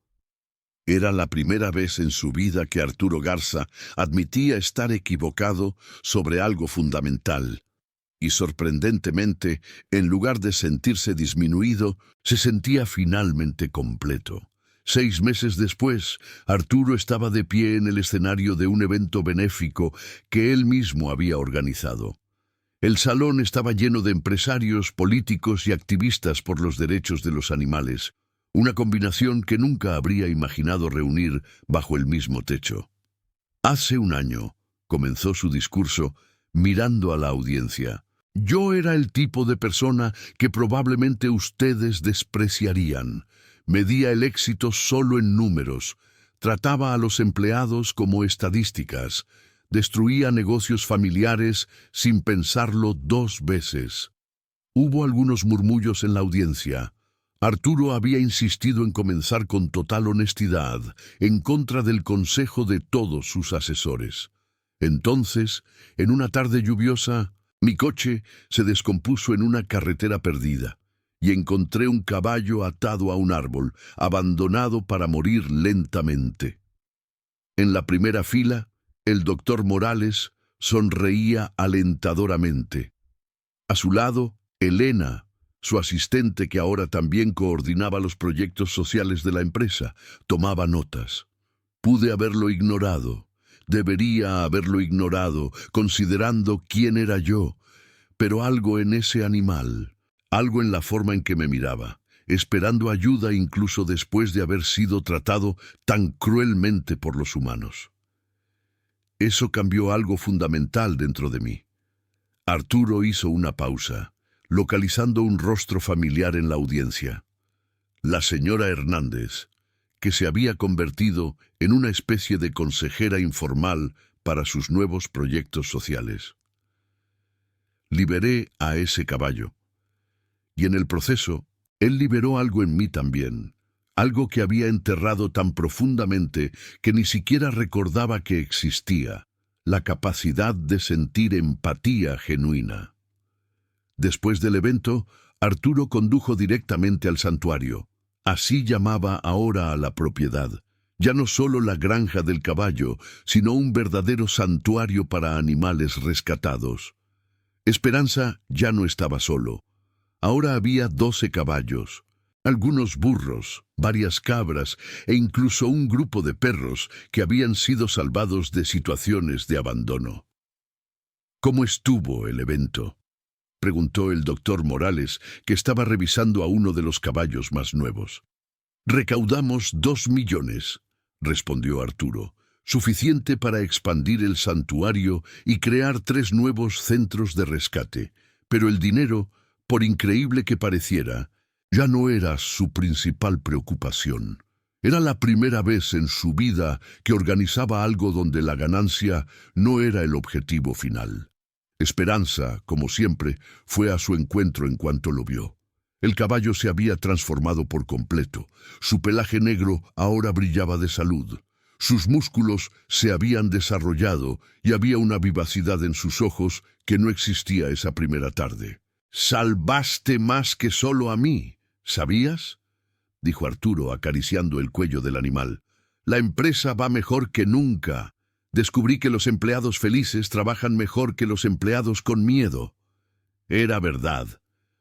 Speaker 1: Era la primera vez en su vida que Arturo Garza admitía estar equivocado sobre algo fundamental. Y sorprendentemente, en lugar de sentirse disminuido, se sentía finalmente completo. 6 meses después, Arturo estaba de pie en el escenario de un evento benéfico que él mismo había organizado. El salón estaba lleno de empresarios, políticos y activistas por los derechos de los animales, una combinación que nunca habría imaginado reunir bajo el mismo techo. Hace un año, comenzó su discurso, mirando a la audiencia. Yo era el tipo de persona que probablemente ustedes despreciarían. Medía el éxito solo en números, trataba a los empleados como estadísticas, destruía negocios familiares sin pensarlo 2 veces. Hubo algunos murmullos en la audiencia. Arturo había insistido en comenzar con total honestidad, en contra del consejo de todos sus asesores. Entonces, en una tarde lluviosa, mi coche se descompuso en una carretera perdida y encontré un caballo atado a un árbol, abandonado para morir lentamente. En la primera fila, el doctor Morales sonreía alentadoramente. A su lado, Elena, su asistente que ahora también coordinaba los proyectos sociales de la empresa, tomaba notas. Pude haberlo ignorado. Debería haberlo ignorado, considerando quién era yo, pero algo en ese animal, algo en la forma en que me miraba, esperando ayuda incluso después de haber sido tratado tan cruelmente por los humanos. Eso cambió algo fundamental dentro de mí. Arturo hizo una pausa, localizando un rostro familiar en la audiencia. La señora Hernández, que se había convertido en una especie de consejera informal para sus nuevos proyectos sociales. Liberé a ese caballo. Y en el proceso, él liberó algo en mí también, algo que había enterrado tan profundamente que ni siquiera recordaba que existía, la capacidad de sentir empatía genuina. Después del evento, Arturo condujo directamente al santuario. Así llamaba ahora a la propiedad, ya no solo la granja del caballo, sino un verdadero santuario para animales rescatados. Esperanza ya no estaba solo. Ahora había 12 caballos, algunos burros, varias cabras e incluso un grupo de perros que habían sido salvados de situaciones de abandono. ¿Cómo estuvo el evento?, preguntó el doctor Morales, que estaba revisando a uno de los caballos más nuevos. «Recaudamos 2 millones», respondió Arturo, «suficiente para expandir el santuario y crear 3 nuevos centros de rescate. Pero el dinero, por increíble que pareciera, ya no era su principal preocupación. Era la primera vez en su vida que organizaba algo donde la ganancia no era el objetivo final. Esperanza, como siempre, fue a su encuentro en cuanto lo vio. El caballo se había transformado por completo. Su pelaje negro ahora brillaba de salud. Sus músculos se habían desarrollado y había una vivacidad en sus ojos que no existía esa primera tarde. «Salvaste más que solo a mí, ¿sabías?», dijo Arturo acariciando el cuello del animal. «La empresa va mejor que nunca. Descubrí que los empleados felices trabajan mejor que los empleados con miedo». Era verdad.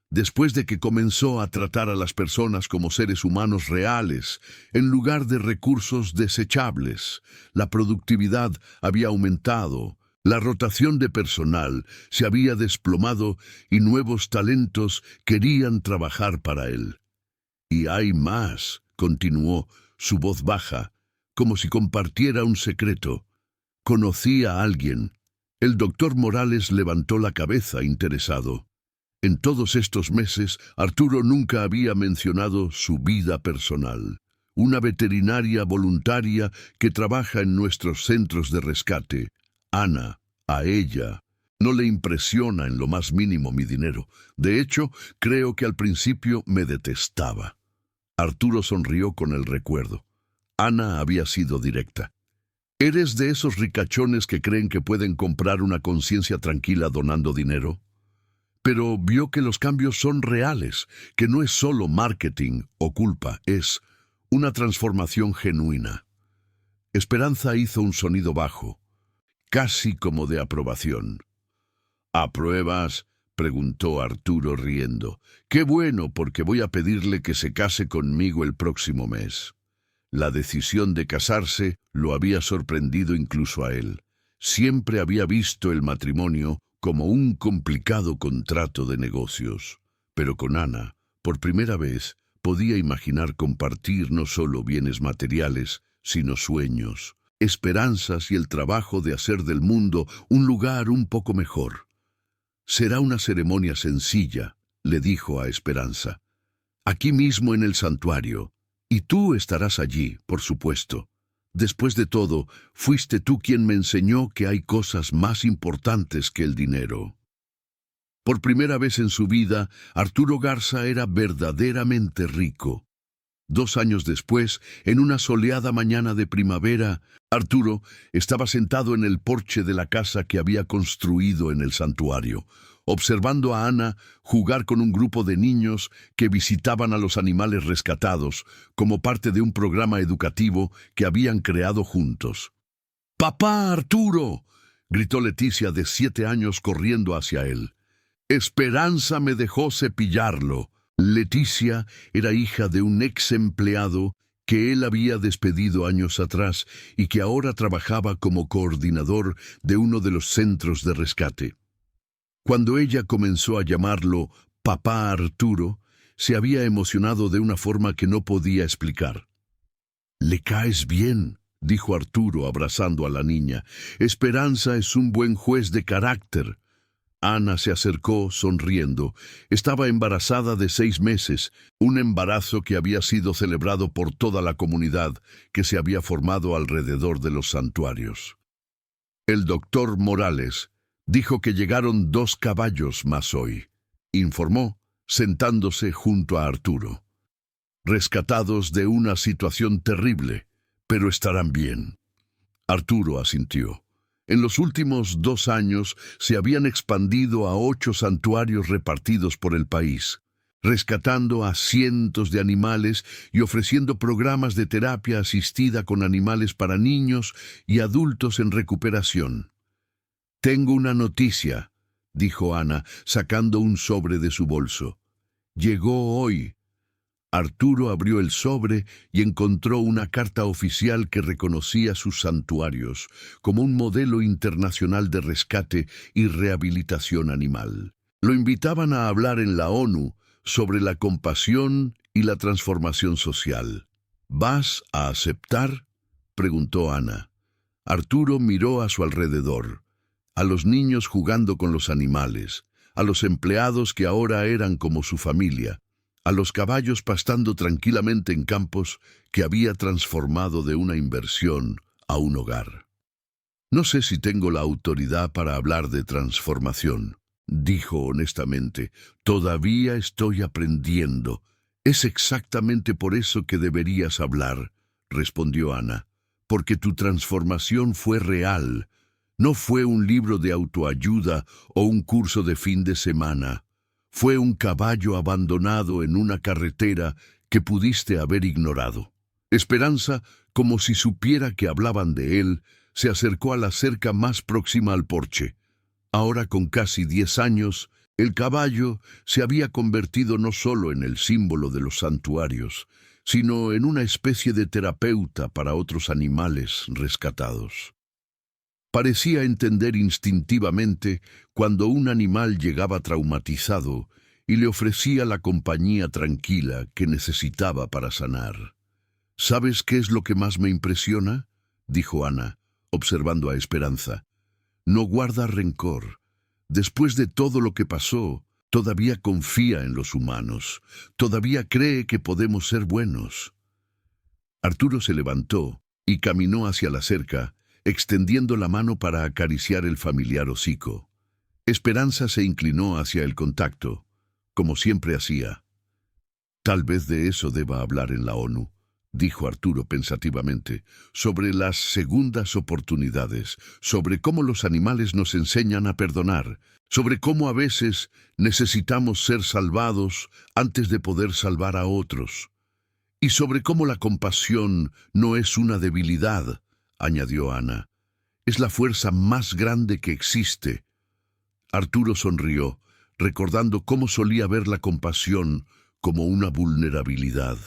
Speaker 1: Después de que comenzó a tratar a las personas como seres humanos reales, en lugar de recursos desechables, la productividad había aumentado, la rotación de personal se había desplomado y nuevos talentos querían trabajar para él. «Y hay más», continuó, su voz baja, como si compartiera un secreto. «Conocí a alguien». El doctor Morales levantó la cabeza interesado. En todos estos meses, Arturo nunca había mencionado su vida personal. Una veterinaria voluntaria que trabaja en nuestros centros de rescate. Ana, a ella no le impresiona en lo más mínimo mi dinero. De hecho, creo que al principio me detestaba. Arturo sonrió con el recuerdo. Ana había sido directa. ¿Eres de esos ricachones que creen que pueden comprar una conciencia tranquila donando dinero? Pero vio que los cambios son reales, que no es solo marketing o culpa, es una transformación genuina. Esperanza hizo un sonido bajo, casi como de aprobación. «¿Apruebas?», preguntó Arturo riendo. «Qué bueno, porque voy a pedirle que se case conmigo el próximo mes». La decisión de casarse lo había sorprendido incluso a él. Siempre había visto el matrimonio como un complicado contrato de negocios. Pero con Ana, por primera vez, podía imaginar compartir no solo bienes materiales, sino sueños, esperanzas y el trabajo de hacer del mundo un lugar un poco mejor. «Será una ceremonia sencilla», le dijo a Esperanza. «Aquí mismo en el santuario. Y tú estarás allí, por supuesto. Después de todo, fuiste tú quien me enseñó que hay cosas más importantes que el dinero». Por primera vez en su vida, Arturo Garza era verdaderamente rico. 2 años después, en una soleada mañana de primavera, Arturo estaba sentado en el porche de la casa que había construido en el santuario, observando a Ana jugar con un grupo de niños que visitaban a los animales rescatados como parte de un programa educativo que habían creado juntos. «¡Papá, Arturo!», gritó Leticia de 7 años corriendo hacia él. «Esperanza me dejó cepillarlo». Leticia era hija de un ex empleado que él había despedido años atrás y que ahora trabajaba como coordinador de uno de los centros de rescate. Cuando ella comenzó a llamarlo «Papá Arturo», se había emocionado de una forma que no podía explicar. «Le caes bien», dijo Arturo abrazando a la niña. «Esperanza es un buen juez de carácter». Ana se acercó sonriendo. Estaba embarazada de 6 meses, un embarazo que había sido celebrado por toda la comunidad que se había formado alrededor de los santuarios. El doctor Morales dijo que llegaron 2 caballos más hoy, informó, sentándose junto a Arturo. «Rescatados de una situación terrible, pero estarán bien». Arturo asintió. En los últimos 2 años se habían expandido a 8 santuarios repartidos por el país, rescatando a cientos de animales y ofreciendo programas de terapia asistida con animales para niños y adultos en recuperación. «Tengo una noticia», dijo Ana, sacando un sobre de su bolso. Llegó hoy. Arturo abrió el sobre y encontró una carta oficial que reconocía sus santuarios como un modelo internacional de rescate y rehabilitación animal. Lo invitaban a hablar en la ONU sobre la compasión y la transformación social. ¿Vas a aceptar?, preguntó Ana. Arturo miró a su alrededor, a los niños jugando con los animales, a los empleados que ahora eran como su familia, a los caballos pastando tranquilamente en campos que había transformado de una inversión a un hogar. No sé si tengo la autoridad para hablar de transformación, dijo honestamente. Todavía estoy aprendiendo. Es exactamente por eso que deberías hablar, respondió Ana, porque tu transformación fue real. No fue un libro de autoayuda o un curso de fin de semana. Fue un caballo abandonado en una carretera que pudiste haber ignorado. Esperanza, como si supiera que hablaban de él, se acercó a la cerca más próxima al porche. Ahora, con casi 10 años, el caballo se había convertido no solo en el símbolo de los santuarios, sino en una especie de terapeuta para otros animales rescatados. Parecía entender instintivamente cuando un animal llegaba traumatizado y le ofrecía la compañía tranquila que necesitaba para sanar. ¿Sabes qué es lo que más me impresiona?, dijo Ana, observando a Esperanza. No guarda rencor. Después de todo lo que pasó, todavía confía en los humanos. Todavía cree que podemos ser buenos. Arturo se levantó y caminó hacia la cerca, extendiendo la mano para acariciar el familiar hocico. Esperanza se inclinó hacia el contacto, como siempre hacía. Tal vez de eso deba hablar en la ONU, dijo Arturo pensativamente, sobre las segundas oportunidades, sobre cómo los animales nos enseñan a perdonar, sobre cómo a veces necesitamos ser salvados antes de poder salvar a otros, y sobre cómo la compasión no es una debilidad, añadió Ana. Es la fuerza más grande que existe. Arturo sonrió, recordando cómo solía ver la compasión como una vulnerabilidad.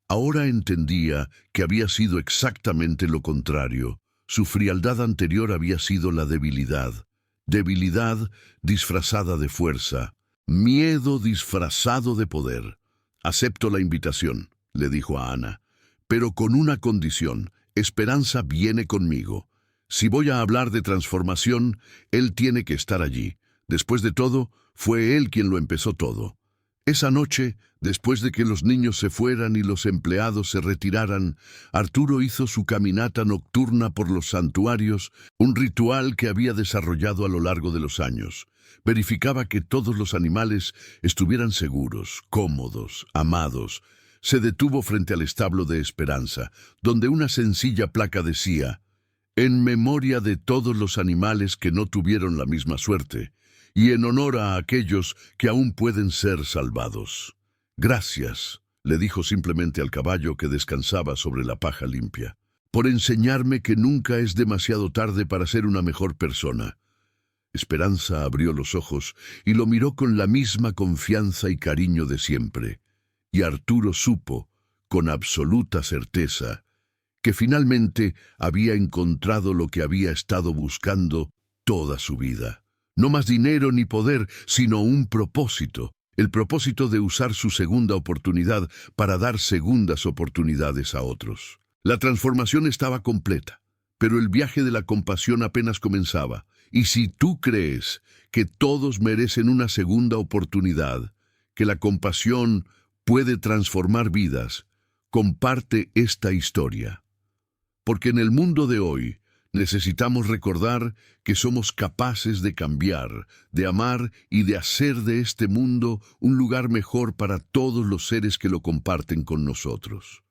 Speaker 1: Ahora entendía que había sido exactamente lo contrario. Su frialdad anterior había sido la debilidad. Debilidad disfrazada de fuerza. Miedo disfrazado de poder. Acepto la invitación, le dijo a Ana, pero con una condición. Esperanza viene conmigo. Si voy a hablar de transformación, él tiene que estar allí. Después de todo, fue él quien lo empezó todo. Esa noche, después de que los niños se fueran y los empleados se retiraran, Arturo hizo su caminata nocturna por los santuarios, un ritual que había desarrollado a lo largo de los años. Verificaba que todos los animales estuvieran seguros, cómodos, amados. Se detuvo frente al establo de Esperanza, donde una sencilla placa decía: «En memoria de todos los animales que no tuvieron la misma suerte, y en honor a aquellos que aún pueden ser salvados». «Gracias», le dijo simplemente al caballo que descansaba sobre la paja limpia, «por enseñarme que nunca es demasiado tarde para ser una mejor persona». Esperanza abrió los ojos y lo miró con la misma confianza y cariño de siempre. Y Arturo supo, con absoluta certeza, que finalmente había encontrado lo que había estado buscando toda su vida. No más dinero ni poder, sino un propósito. El propósito de usar su segunda oportunidad para dar segundas oportunidades a otros. La transformación estaba completa, pero el viaje de la compasión apenas comenzaba. Y si tú crees que todos merecen una segunda oportunidad, que la compasión puede transformar vidas, comparte esta historia. Porque en el mundo de hoy necesitamos recordar que somos capaces de cambiar, de amar y de hacer de este mundo un lugar mejor para todos los seres que lo comparten con nosotros.